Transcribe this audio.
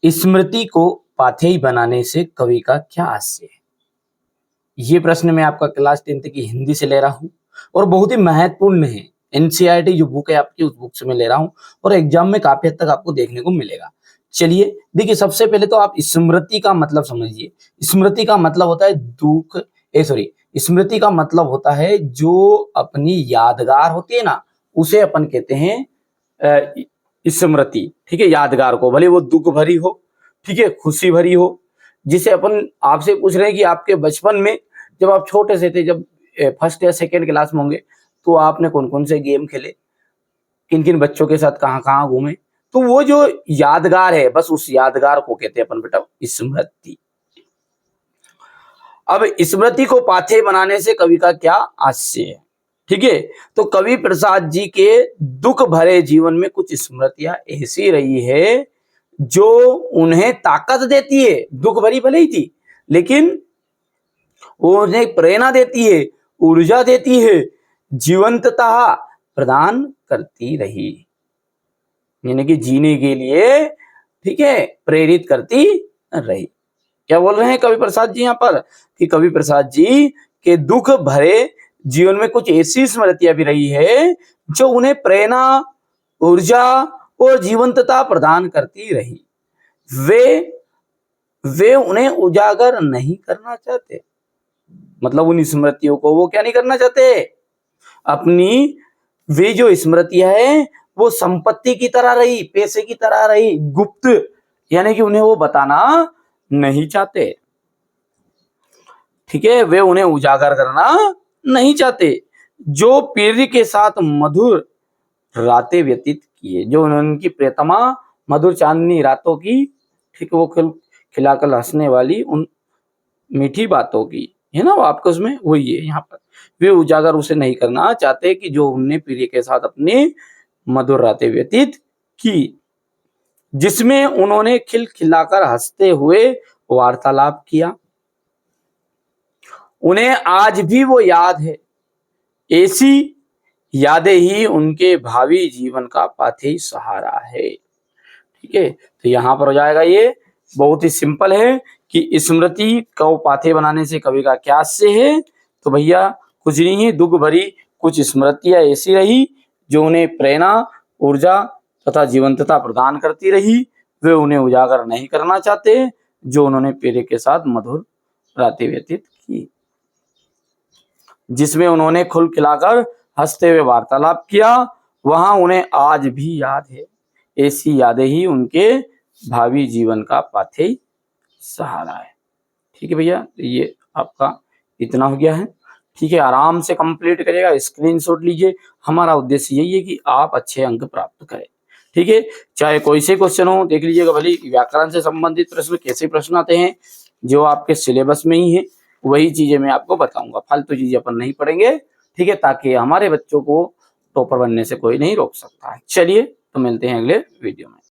स्मृति को पाथेय बनाने से कवि का क्या आशय है? ये प्रश्न मैं आपका क्लास 10th की हिंदी से ले रहा हूँ और बहुत ही महत्वपूर्ण है। एनसीईआरटी जो बुक है आपकी, उस बुक से मैं ले रहा हूँ और एग्जाम में काफी हद तक आपको देखने को मिलेगा। चलिए देखिए, सबसे पहले तो आप स्मृति का मतलब समझिए। स्मृति का मतलब होता है स्मृति का मतलब होता है जो अपनी यादगार होती है ना, उसे अपन कहते हैं स्मृति। ठीक है, यादगार को, भले वो दुख भरी हो, ठीक है, खुशी भरी हो। जिसे अपन आपसे पूछ रहे हैं कि आपके बचपन में जब आप छोटे से थे, जब फर्स्ट या सेकेंड क्लास में होंगे, तो आपने कौन कौन से गेम खेले, किन किन बच्चों के साथ कहाँ कहाँ घूमे, तो वो जो यादगार है, बस उस यादगार को कहते हैं अपन बेटा स्मृति। अब स्मृति को पाथेय बनाने से कवि का क्या आशय है? ठीक है, तो कवि प्रसाद जी के दुख भरे जीवन में कुछ स्मृतियां ऐसी रही है जो उन्हें ताकत देती है। दुख भरी भले ही थी, लेकिन वो उन्हें प्रेरणा देती है, ऊर्जा देती है, जीवंतता प्रदान करती रही, यानी कि जीने के लिए, ठीक है, प्रेरित करती रही। क्या बोल रहे हैं कवि प्रसाद जी यहाँ पर कि कवि प्रसाद जी के दुख भरे जीवन में कुछ ऐसी स्मृतियां भी रही है जो उन्हें प्रेरणा, ऊर्जा और जीवंतता प्रदान करती रही। वे उन्हें उजागर नहीं करना चाहते, मतलब उन स्मृतियों को वो क्या नहीं करना चाहते, अपनी वे जो स्मृतियां है वो संपत्ति की तरह रही, पैसे की तरह रही, गुप्त, यानी कि उन्हें वो बताना नहीं चाहते। ठीक है, वे उन्हें उजागर करना नहीं चाहते। जो पीढ़ी के साथ मधुर रातें व्यतीत किए, जो उनकी प्रियतमा मधुर चांदनी रातों की, ठीक, वो खिलाकर हंसने वाली उन मीठी बातों की है ना, वो आपको उसमें वही है यहाँ पर। वे उजागर उसे नहीं करना चाहते कि जो उनने पीढ़ी के साथ अपनी मधुर रातें व्यतीत की, जिसमें उन्होंने खिलखिलाकर हंसते हुए वार्तालाप किया। उन्हें आज भी वो याद है। ऐसी यादें ही उनके भावी जीवन का पाथेय सहारा है। ठीक है, तो यहां पर हो जाएगा, ये बहुत ही सिंपल है कि स्मृति को पाथेय बनाने से कवि का क्या आशय है। तो भैया कुछ नहीं है, दुख भरी कुछ स्मृतियां ऐसी रही जो उन्हें प्रेरणा, ऊर्जा तथा जीवंतता प्रदान करती रही। वे उन्हें उजागर नहीं करना चाहते, जो उन्होंने पीढ़ी के साथ मधुर रातें व्यतीत की, जिसमें उन्होंने खुल खिलाकर हंसते हुए वार्तालाप किया, वहां उन्हें आज भी याद है। ऐसी यादें ही उनके भावी जीवन का पाथेय सहारा है। ठीक है भैया, ये आपका इतना हो गया है। ठीक है, आराम से कंप्लीट करिएगा, स्क्रीनशॉट लीजिए। हमारा उद्देश्य यही है कि आप अच्छे अंक प्राप्त करें। ठीक है, चाहे कोई से क्वेश्चन हो, देख लीजिएगा, भले व्याकरण से संबंधित प्रश्न, कैसे प्रश्न आते हैं जो आपके सिलेबस में ही है, वही चीजें मैं आपको बताऊंगा। फालतू चीजें अपन नहीं पढ़ेंगे, ठीक है, ताकि हमारे बच्चों को टॉपर बनने से कोई नहीं रोक सकता है। चलिए, तो मिलते हैं अगले वीडियो में।